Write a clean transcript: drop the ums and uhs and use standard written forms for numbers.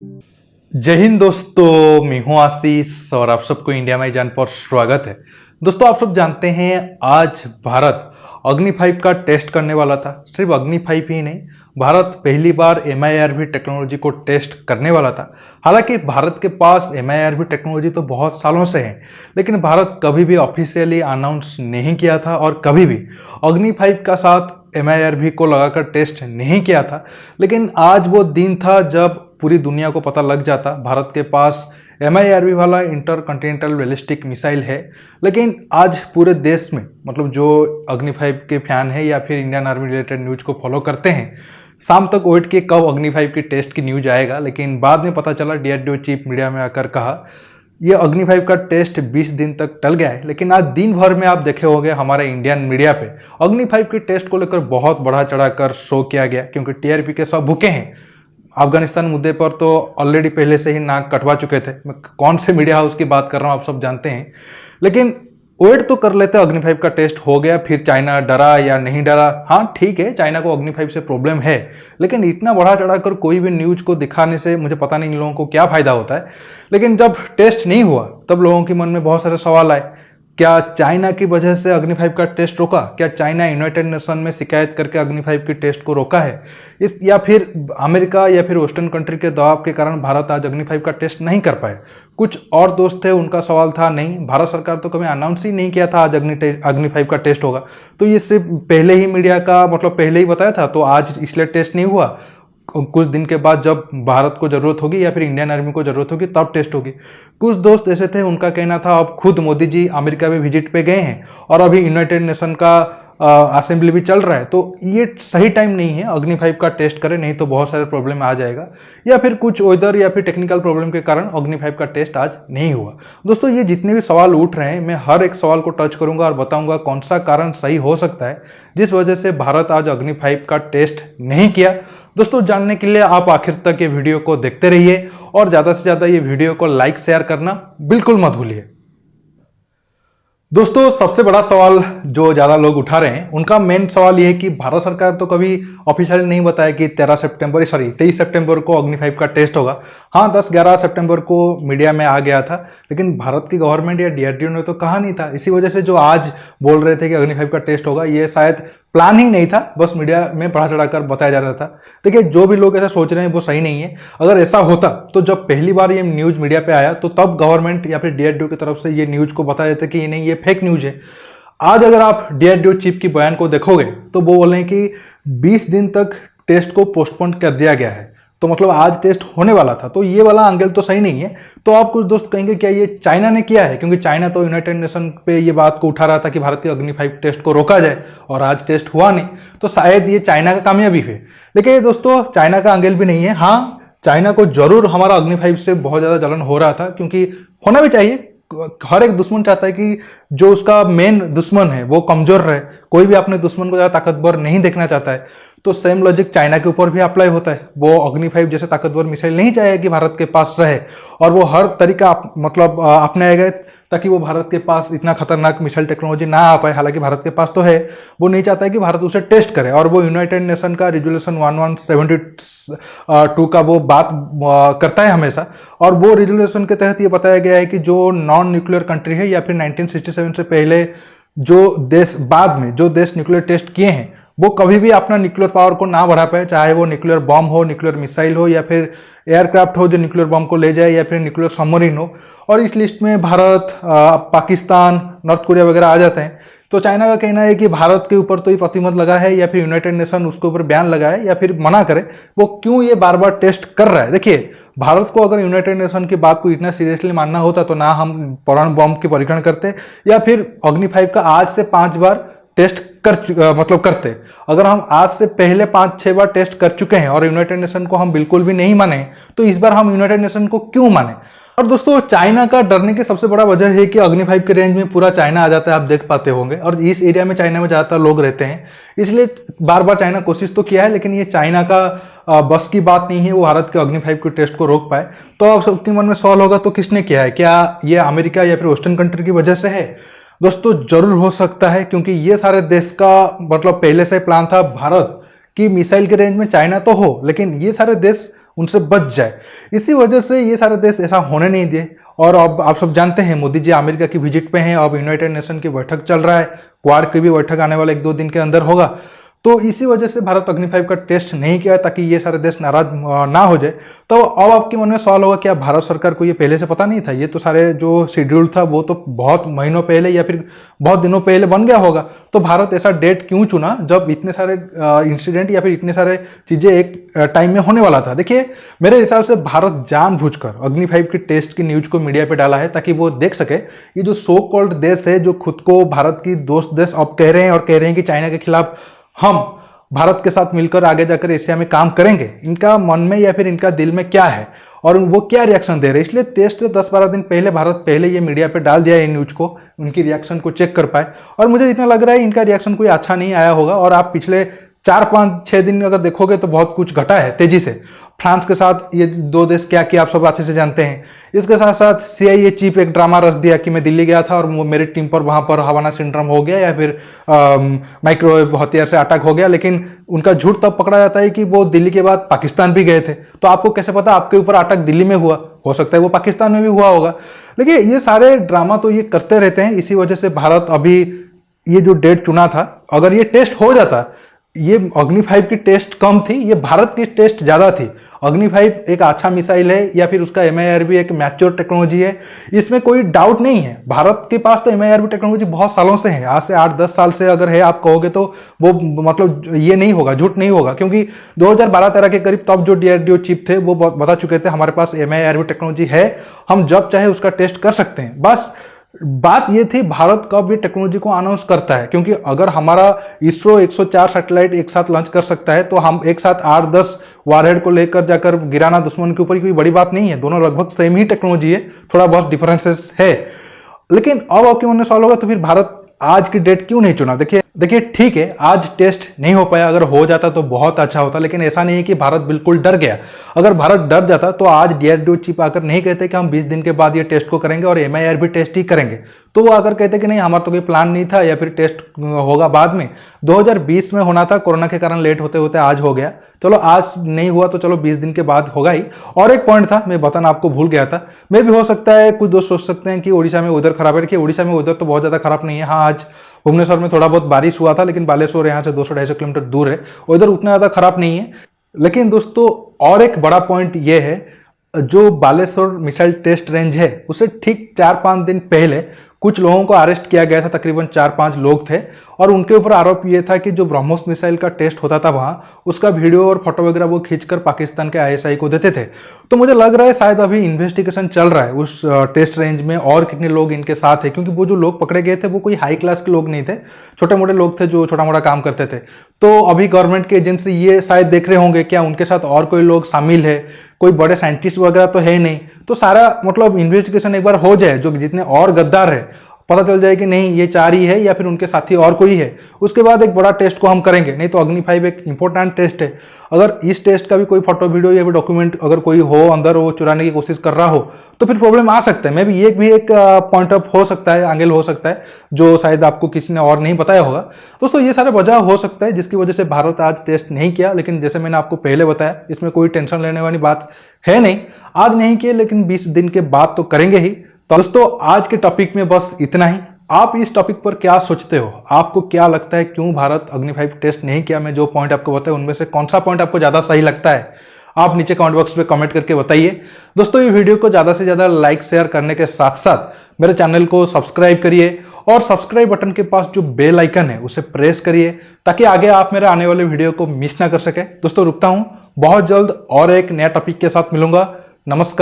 जय हिंद दोस्तों, मैं हूं आशीष और आप सबको इंडिया में जान पर स्वागत है। दोस्तों, आप सब जानते हैं आज भारत अग्नि 5 का टेस्ट करने वाला था। सिर्फ अग्नि 5 ही नहीं, भारत पहली बार MIRV टेक्नोलॉजी को टेस्ट करने वाला था। हालांकि भारत के पास MIRV टेक्नोलॉजी तो बहुत सालों से है, लेकिन भारत कभी भी ऑफिशियली अनाउंस नहीं किया था और कभी भी अग्नि 5 का साथ MIRV को लगाकर टेस्ट नहीं किया था। लेकिन आज वो दिन था जब पूरी दुनिया को पता लग जाता भारत के पास MIRV वाला इंटर कॉन्टिनेंटल बैलिस्टिक मिसाइल है। लेकिन आज पूरे देश में, मतलब जो अग्नि 5 के फैन है या फिर इंडियन आर्मी रिलेटेड न्यूज को फॉलो करते हैं, शाम तक वेट किए कब अग्नि 5 की टेस्ट की न्यूज आएगा। लेकिन बाद में पता चला, DRDO चीफ मीडिया में आकर कहा ये अग्नि 5 का टेस्ट 20 दिन तक टल गया है। लेकिन आज दिन भर में आप देखे होंगे हमारे इंडियन मीडिया पे अग्नि 5 के टेस्ट को लेकर बहुत बढ़ा चढ़ाकर शो किया गया, क्योंकि TRP के सब भूखे हैं। अफगानिस्तान मुद्दे पर तो ऑलरेडी पहले से ही नाक कटवा चुके थे। मैं कौन से मीडिया हाउस की बात कर रहा हूं आप सब जानते हैं। लेकिन वेट तो कर लेते, अग्नि 5 का टेस्ट हो गया। फिर चाइना डरा या नहीं डरा, हाँ ठीक है, चाइना को अग्नि 5 से प्रॉब्लम है, लेकिन इतना बढ़ा चढ़ाकर कोई भी न्यूज को दिखाने से मुझे पता नहीं इन लोगों को क्या फायदा होता है। लेकिन जब टेस्ट नहीं हुआ तब लोगों के मन में बहुत सारे सवाल आए। क्या चाइना की वजह से अग्नि 5 का टेस्ट रोका? क्या चाइना यूनाइटेड नेशन में शिकायत करके अग्नि 5 की टेस्ट को रोका है? या फिर अमेरिका या फिर वेस्टर्न कंट्री के दबाव के कारण भारत आज अग्नि 5 का टेस्ट नहीं कर पाए? कुछ और दोस्त थे, उनका सवाल था नहीं, भारत सरकार तो कभी अनाउंस ही नहीं किया था आज अग्नि 5 का टेस्ट होगा, तो ये सिर्फ पहले ही मीडिया का मतलब पहले ही बताया था, तो आज इसलिए टेस्ट नहीं हुआ। कुछ दिन के बाद जब भारत को जरूरत होगी या फिर इंडियन आर्मी को जरूरत होगी तब टेस्ट होगी। कुछ दोस्त ऐसे थे, उनका कहना था अब खुद मोदी जी अमेरिका में विजिट पे गए हैं और अभी यूनाइटेड नेशन का असेंबली भी चल रहा है, तो ये सही टाइम नहीं है अग्नि 5 का टेस्ट करें, नहीं तो बहुत सारे प्रॉब्लम आ जाएगा। या फिर कुछ वेदर या फिर टेक्निकल प्रॉब्लम के कारण अग्नि 5 का टेस्ट आज नहीं हुआ। दोस्तों, ये जितने भी सवाल उठ रहे हैं, मैं हर एक सवाल को टच करूंगा और बताऊंगा कौन सा कारण सही हो सकता है जिस वजह से भारत आज अग्नि 5 का टेस्ट नहीं किया। दोस्तों, जानने के लिए आप आखिर तक ये वीडियो को देखते रहिए और ज़्यादा से ज़्यादा ये वीडियो को लाइक शेयर करना बिल्कुल मत भूलिए। दोस्तों, सबसे बड़ा सवाल जो ज़्यादा लोग उठा रहे हैं, उनका मेन सवाल ये है कि भारत सरकार तो कभी ऑफिशियली नहीं बताया कि 23 सितंबर को अग्नि 5 का टेस्ट होगा। हाँ, 10-11 सितंबर को मीडिया में आ गया था, लेकिन भारत की गवर्नमेंट या DRDO ने तो कहा नहीं था। इसी वजह से जो आज बोल रहे थे कि अग्नि 5 का टेस्ट होगा, ये शायद प्लान ही नहीं था, बस मीडिया में बढ़ा चढ़ाकर बताया जा रहा था। देखिए, जो भी लोग ऐसा सोच रहे हैं वो सही नहीं है। अगर ऐसा होता तो जब पहली बार ये न्यूज मीडिया पे आया तो तब गवर्नमेंट या फिर DRDO की तरफ से ये न्यूज को बताया जाता कि नहीं, ये फेक न्यूज है। आज अगर आप DRDO चीफ की बयान को देखोगे तो वो बोल रहे हैं कि 20 दिन तक टेस्ट को पोस्टपोन कर दिया गया है, तो मतलब आज टेस्ट होने वाला था, तो ये वाला एंगल तो सही नहीं है। तो आप कुछ दोस्त कहेंगे क्या ये चाइना ने किया है, क्योंकि चाइना तो यूनाइटेड नेशन पे ये बात को उठा रहा था कि भारतीय अग्नि 5 टेस्ट को रोका जाए और आज टेस्ट हुआ नहीं, तो शायद ये चाइना का कामयाबी है। लेकिन दोस्तों, चाइना का एंगल भी नहीं है। हाँ, चाइना को जरूर हमारा अग्नि 5 से बहुत ज्यादा जलन हो रहा था, क्योंकि होना भी चाहिए। हर एक दुश्मन चाहता है कि जो उसका मेन दुश्मन है वो कमजोर रहे। कोई भी अपने दुश्मन को ज्यादा ताकतवर नहीं देखना चाहता है। तो सेम लॉजिक चाइना के ऊपर भी अप्लाई होता है। वो अग्नि 5 जैसे ताकतवर मिसाइल नहीं चाहे कि भारत के पास रहे, और वो हर तरीका मतलब अपनाएगा ताकि वो भारत के पास इतना खतरनाक मिसाइल टेक्नोलॉजी ना आ पाए। हालांकि भारत के पास तो है, वो नहीं चाहता है कि भारत उसे टेस्ट करे, और वो यूनाइटेड नेशन का रिजोल्यूशन 1172 का वो बात करता है हमेशा। और वो रिजोल्यूशन के तहत ये बताया गया है कि जो नॉन न्यूक्लियर कंट्री है या फिर 1967 से पहले जो देश, बाद में जो देश न्यूक्लियर टेस्ट किए हैं, वो कभी भी अपना न्यूक्लियर पावर को ना बढ़ा पाए, चाहे वो न्यूक्लियर बॉम्ब हो, न्यूक्लियर मिसाइल हो, या फिर एयरक्राफ्ट हो जो न्यूक्लियर बॉम्ब को ले जाए, या फिर न्यूक्लियर सबमरीन हो। और इस लिस्ट में भारत, पाकिस्तान, नॉर्थ कोरिया वगैरह आ जाते हैं। तो चाइना का कहना है कि भारत के ऊपर तो ये प्रतिबंध लगा है, या फिर यूनाइटेड नेशन उसके ऊपर बैन लगाए या फिर मना करे, वो क्यों ये बार बार टेस्ट कर रहा है। देखिए, भारत को अगर यूनाइटेड नेशन की बात को इतना सीरियसली मानना होता तो ना हम परमाणु बॉम्ब के परीक्षण करते, या फिर अग्नि 5 का आज से 5 बार टेस्ट करते। अगर हम आज से पहले 5-6 बार टेस्ट कर चुके हैं और यूनाइटेड नेशन को हम बिल्कुल भी नहीं माने, तो इस बार हम यूनाइटेड नेशन को क्यों माने। और दोस्तों, चाइना का डरने की सबसे बड़ा वजह है कि अग्नि 5 के रेंज में पूरा चाइना आ जाता है, आप देख पाते होंगे, और इस एरिया में चाइना में ज्यादातर लोग रहते हैं, इसलिए बार बार चाइना कोशिश तो किया है, लेकिन ये चाइना का बस की बात नहीं है वो भारत के अग्नि 5 के टेस्ट को रोक पाए। तो अब सबके मन में सवाल होगा, तो किसने किया है? क्या ये अमेरिका या फिर वेस्टर्न कंट्री की वजह से है? दोस्तों, जरूर हो सकता है, क्योंकि ये सारे देश का मतलब पहले से प्लान था भारत की मिसाइल के रेंज में चाइना तो हो, लेकिन ये सारे देश उनसे बच जाए। इसी वजह से ये सारे देश ऐसा होने नहीं दिए। और अब आप सब जानते हैं मोदी जी अमेरिका की विजिट पे हैं, अब यूनाइटेड नेशन की बैठक चल रहा है, क्वाड की भी बैठक आने वाले 1-2 दिन के अंदर होगा। तो इसी वजह से भारत अग्नि 5 का टेस्ट नहीं किया ताकि ये सारे देश नाराज ना हो जाए। तो अब आपके मन में सवाल होगा क्या भारत सरकार को ये पहले से पता नहीं था? ये तो सारे जो शेड्यूल था वो तो बहुत महीनों पहले या फिर बहुत दिनों पहले बन गया होगा। तो भारत ऐसा डेट क्यों चुना जब इतने सारे इंसिडेंट या फिर इतने सारे चीजें एक टाइम में होने वाला था? देखिए, मेरे हिसाब से भारत जानबूझकर अग्नि 5 की टेस्ट की न्यूज को मीडिया पे डाला है ताकि वो देख सके ये जो सो कॉल्ड देश है, जो खुद को भारत की दोस्त देश अब कह रहे हैं और कह रहे हैं कि चाइना के खिलाफ हम भारत के साथ मिलकर आगे जाकर एशिया में काम करेंगे, इनका मन में या फिर इनका दिल में क्या है और वो क्या रिएक्शन दे रहे हैं। इसलिए टेस्ट से 10-12 दिन पहले भारत पहले ये मीडिया पे डाल दिया है न्यूज को, उनकी रिएक्शन को चेक कर पाए। और मुझे इतना लग रहा है इनका रिएक्शन कोई अच्छा नहीं आया होगा। और आप पिछले 4-5-6 दिन अगर देखोगे तो बहुत कुछ घटा है तेजी से। फ्रांस के साथ ये 2 देश क्या किया आप सब अच्छे से जानते हैं। इसके साथ साथ CIA चीफ एक ड्रामा रच दिया कि मैं दिल्ली गया था और मेरी टीम पर वहां पर हवाना सिंड्रोम हो गया या फिर माइक्रोवेव हथियार से अटैक हो गया, लेकिन उनका झूठ तब पकड़ा जाता है कि वो दिल्ली के बाद पाकिस्तान भी गए थे। तो आपको कैसे पता आपके ऊपर अटैक दिल्ली में हुआ? हो सकता है वो पाकिस्तान में भी हुआ होगा। लेकिन ये सारे ड्रामा तो ये करते रहते हैं। इसी वजह से भारत अभी ये जो डेट चुना था, अगर ये टेस्ट हो जाता, ये अग्नि 5 की टेस्ट कम थी, ये भारत की टेस्ट ज्यादा थी। अग्नि 5 एक अच्छा मिसाइल है या फिर उसका MIRV एक मैच्योर टेक्नोलॉजी है, इसमें कोई डाउट नहीं है। भारत के पास तो MIRV टेक्नोलॉजी बहुत सालों से है, आज से 8-10 साल से अगर है आप कहोगे तो वो मतलब ये नहीं होगा, झूठ नहीं होगा। क्योंकि 2012-13 के करीब तब जो DRDO चीफ थे वो बता चुके थे हमारे पास MIRV टेक्नोलॉजी है, हम जब चाहे उसका टेस्ट कर सकते हैं। बस बात ये थी भारत कब ये टेक्नोलॉजी को अनाउंस करता है, क्योंकि अगर हमारा इसरो 104 सैटेलाइट एक साथ लॉन्च कर सकता है तो हम एक साथ 8-10 वारहेड को लेकर जाकर गिराना दुश्मन के ऊपर कोई बड़ी बात नहीं है। दोनों लगभग सेम ही टेक्नोलॉजी है, थोड़ा बहुत डिफरेंसेस है। लेकिन अब आपके मन में सवाल होगा तो फिर भारत आज की डेट क्यों नहीं चुना? देखिए ठीक है, आज टेस्ट नहीं हो पाया, अगर हो जाता तो बहुत अच्छा होता। लेकिन ऐसा नहीं है कि भारत बिल्कुल डर गया। अगर भारत डर जाता तो आज DRDO चीफ आकर नहीं कहते कि हम 20 दिन के बाद ये टेस्ट को करेंगे और MIRV टेस्ट ही करेंगे। तो वो आकर कहते कि नहीं हमारा तो कोई प्लान नहीं था या फिर टेस्ट होगा बाद में। 2020 में होना था, कोरोना के कारण लेट होते होते आज हो गया। चलो आज नहीं हुआ तो चलो 20 दिन के बाद होगा ही। और एक पॉइंट था, मैं बताना आपको भूल गया था। मैं भी हो सकता है कुछ दोस्त सोच सकते हैं कि उड़ीसा में वेदर खराब है। देखिए उड़ीसा में वेदर तो बहुत ज्यादा खराब नहीं है। हाँ, आज भुवनेश्वर में थोड़ा बहुत बारिश हुआ था, लेकिन बालेश्वर यहाँ से 200-250 किलोमीटर दूर है, वेदर उतना ज्यादा खराब नहीं है। लेकिन दोस्तों और एक बड़ा पॉइंट ये है, जो बालेश्वर मिसाइल टेस्ट रेंज है उसे ठीक 4-5 दिन पहले कुछ लोगों को अरेस्ट किया गया था, तकरीबन 4-5 लोग थे। और उनके ऊपर आरोप ये था कि जो ब्रह्मोस मिसाइल का टेस्ट होता था वहां, उसका वीडियो और फोटो वगैरह वो खींचकर पाकिस्तान के ISI को देते थे। तो मुझे लग रहा है शायद अभी इन्वेस्टिगेशन चल रहा है उस टेस्ट रेंज में और कितने लोग इनके साथ है, क्योंकि वो जो लोग पकड़े गए थे वो कोई हाई क्लास के लोग नहीं थे, छोटे मोटे लोग थे जो छोटा मोटा काम करते थे। तो अभी गवर्नमेंट की एजेंसी ये शायद देख रहे होंगे क्या उनके साथ और कोई लोग शामिल है, कोई बड़े साइंटिस्ट वगैरह तो है नहीं। तो सारा मतलब इन्वेस्टिगेशन एक बार हो जाए, जो जितने और गद्दार है पता चल जाए कि नहीं ये 4 ही है या फिर उनके साथी और कोई है, उसके बाद एक बड़ा टेस्ट को हम करेंगे। नहीं तो अग्नि 5 एक इंपॉर्टेंट टेस्ट है। अगर इस टेस्ट का भी कोई फोटो वीडियो या फिर डॉक्यूमेंट अगर कोई हो अंदर, वो चुराने की कोशिश कर रहा हो तो फिर प्रॉब्लम आ सकता है। मे भी एक पॉइंट ऑफ हो सकता है, एंगल हो सकता है जो शायद आपको किसी ने और नहीं बताया होगा। दोस्तों ये सारे वजह हो सकता है जिसकी वजह से भारत आज टेस्ट नहीं किया। लेकिन जैसे मैंने आपको पहले बताया, इसमें कोई टेंशन लेने वाली बात है नहीं। आज नहीं किए लेकिन 20 दिन के बाद तो करेंगे ही। तो दोस्तों आज के टॉपिक में बस इतना ही। आप इस टॉपिक पर क्या सोचते हो? आपको क्या लगता है क्यों भारत अग्नि 5 टेस्ट नहीं किया? मैं जो पॉइंट आपको बताया उनमें से कौन सा पॉइंट आपको ज्यादा सही लगता है? आप नीचे कमेंट बॉक्स में कमेंट करके बताइए। दोस्तों ये वीडियो को ज्यादा से ज्यादा लाइक शेयर करने के साथ साथ मेरे चैनल को सब्सक्राइब करिए और सब्सक्राइब बटन के पास जो बेल आइकन है उसे प्रेस करिए ताकि आगे आप मेरे आने वाले वीडियो को मिस ना कर सके। दोस्तों रुकता हूं, बहुत जल्द और एक नया टॉपिक के साथ मिलूंगा। नमस्कार।